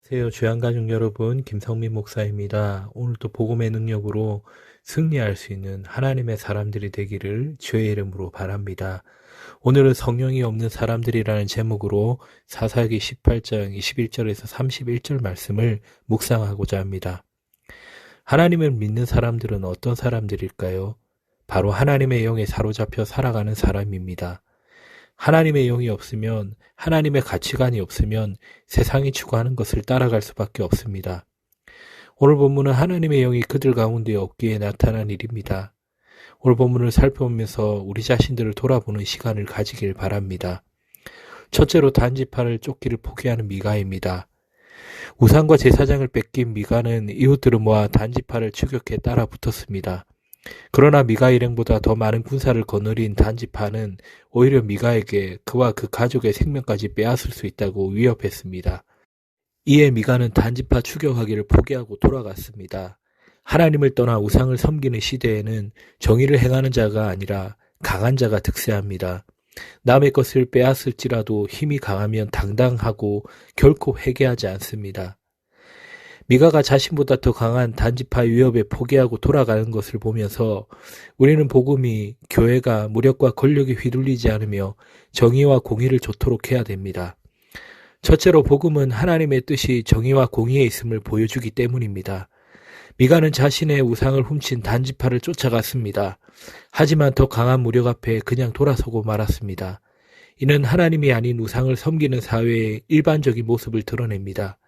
안녕하세요. 주양가족 여러분, 김성민 목사입니다. 오늘도 복음의 능력으로 승리할 수 있는 하나님의 사람들이 되기를 주의 이름으로 바랍니다. 오늘은 성령이 없는 사람들이라는 제목으로 사사기 18장 21절에서 31절 말씀을 묵상하고자 합니다. 하나님을 믿는 사람들은 어떤 사람들일까요? 바로 하나님의 영에 사로잡혀 살아가는 사람입니다. 하나님의 영이 없으면, 하나님의 가치관이 없으면 세상이 추구하는 것을 따라갈 수밖에 없습니다. 오늘 본문은 하나님의 영이 그들 가운데 없기에 나타난 일입니다. 오늘 본문을 살펴보면서 우리 자신들을 돌아보는 시간을 가지길 바랍니다. 첫째로 단지파를 쫓기를 포기하는 미가입니다. 우상과 제사장을 뺏긴 미가는 이웃들을 모아 단지파를 추격해 따라 붙었습니다. 그러나 미가 일행보다 더 많은 군사를 거느린 단지파는 오히려 미가에게 그와 그 가족의 생명까지 빼앗을 수 있다고 위협했습니다. 이에 미가는 단지파 추격하기를 포기하고 돌아갔습니다. 하나님을 떠나 우상을 섬기는 시대에는 정의를 행하는 자가 아니라 강한 자가 득세합니다. 남의 것을 빼앗을지라도 힘이 강하면 당당하고 결코 회개하지 않습니다. 미가가 자신보다 더 강한 단지파 위협에 포기하고 돌아가는 것을 보면서 우리는 복음이 교회가 무력과 권력에 휘둘리지 않으며 정의와 공의를 좋도록 해야 됩니다. 첫째로 복음은 하나님의 뜻이 정의와 공의에 있음을 보여주기 때문입니다. 미가는 자신의 우상을 훔친 단지파를 쫓아갔습니다. 하지만 더 강한 무력 앞에 그냥 돌아서고 말았습니다. 이는 하나님이 아닌 우상을 섬기는 사회의 일반적인 모습을 드러냅니다.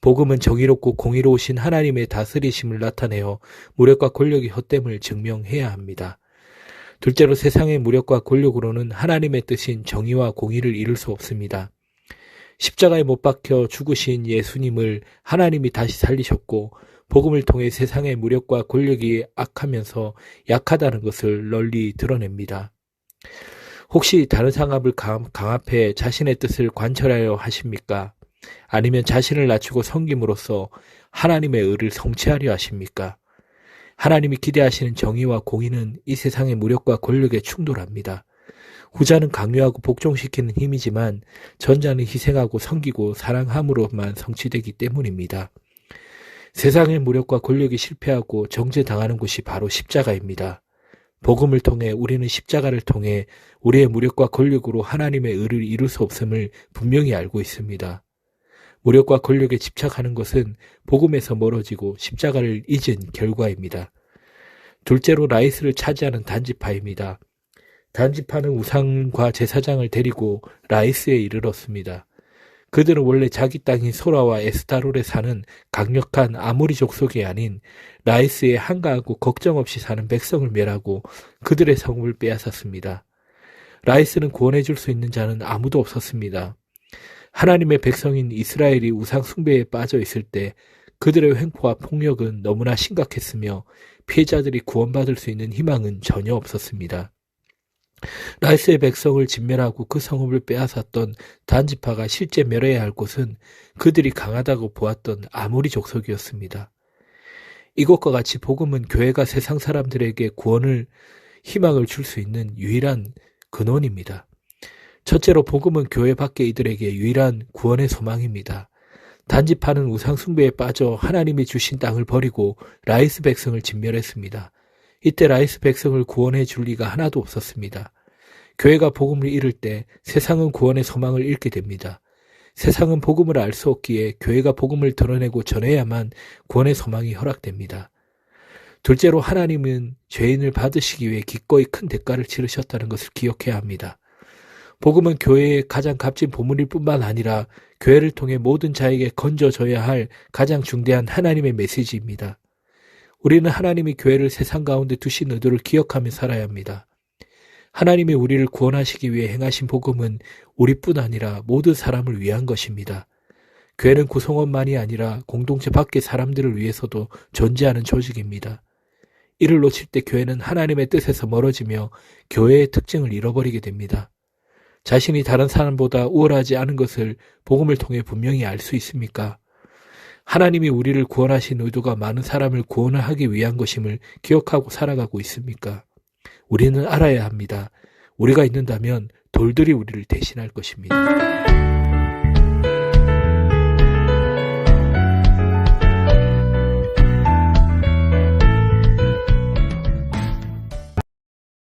복음은 정의롭고 공의로우신 하나님의 다스리심을 나타내어 무력과 권력의 헛됨을 증명해야 합니다. 둘째로 세상의 무력과 권력으로는 하나님의 뜻인 정의와 공의를 이룰 수 없습니다. 십자가에 못 박혀 죽으신 예수님을 하나님이 다시 살리셨고 복음을 통해 세상의 무력과 권력이 악하면서 약하다는 것을 널리 드러냅니다. 혹시 다른 상업을 강압해 자신의 뜻을 관철하려 하십니까? 아니면 자신을 낮추고 섬김으로써 하나님의 의를 성취하려 하십니까? 하나님이 기대하시는 정의와 공의는 이 세상의 무력과 권력에 충돌합니다. 후자는 강요하고 복종시키는 힘이지만 전자는 희생하고 섬기고 사랑함으로만 성취되기 때문입니다. 세상의 무력과 권력이 실패하고 정죄당하는 곳이 바로 십자가입니다. 복음을 통해 우리는 십자가를 통해 우리의 무력과 권력으로 하나님의 의를 이룰 수 없음을 분명히 알고 있습니다. 무력과 권력에 집착하는 것은 복음에서 멀어지고 십자가를 잊은 결과입니다. 둘째로 라이스를 차지하는 단지파입니다. 단지파는 우상과 제사장을 데리고 라이스에 이르렀습니다. 그들은 원래 자기 땅인 소라와 에스타롤에 사는 강력한 아모리 족속이 아닌 라이스에 한가하고 걱정 없이 사는 백성을 멸하고 그들의 성읍을 빼앗았습니다. 라이스는 구원해 줄 수 있는 자는 아무도 없었습니다. 하나님의 백성인 이스라엘이 우상 숭배에 빠져 있을 때 그들의 횡포와 폭력은 너무나 심각했으며 피해자들이 구원받을 수 있는 희망은 전혀 없었습니다. 라이스의 백성을 진멸하고 그 성읍을 빼앗았던 단지파가 실제 멸해야 할 곳은 그들이 강하다고 보았던 아모리 족속이었습니다. 이것과 같이 복음은 교회가 세상 사람들에게 구원을 희망을 줄 수 있는 유일한 근원입니다. 첫째로 복음은 교회 밖의 이들에게 유일한 구원의 소망입니다. 단지파는 우상 숭배에 빠져 하나님이 주신 땅을 버리고 라이스 백성을 진멸했습니다. 이때 라이스 백성을 구원해 줄 리가 하나도 없었습니다. 교회가 복음을 잃을 때 세상은 구원의 소망을 잃게 됩니다. 세상은 복음을 알 수 없기에 교회가 복음을 드러내고 전해야만 구원의 소망이 허락됩니다. 둘째로 하나님은 죄인을 받으시기 위해 기꺼이 큰 대가를 치르셨다는 것을 기억해야 합니다. 복음은 교회의 가장 값진 보물일 뿐만 아니라 교회를 통해 모든 자에게 건져져야 할 가장 중대한 하나님의 메시지입니다. 우리는 하나님이 교회를 세상 가운데 두신 의도를 기억하며 살아야 합니다. 하나님이 우리를 구원하시기 위해 행하신 복음은 우리뿐 아니라 모든 사람을 위한 것입니다. 교회는 구성원만이 아니라 공동체 밖의 사람들을 위해서도 존재하는 조직입니다. 이를 놓칠 때 교회는 하나님의 뜻에서 멀어지며 교회의 특징을 잃어버리게 됩니다. 자신이 다른 사람보다 우월하지 않은 것을 복음을 통해 분명히 알 수 있습니까? 하나님이 우리를 구원하신 의도가 많은 사람을 구원을 하기 위한 것임을 기억하고 살아가고 있습니까? 우리는 알아야 합니다. 우리가 있는다면 돌들이 우리를 대신할 것입니다.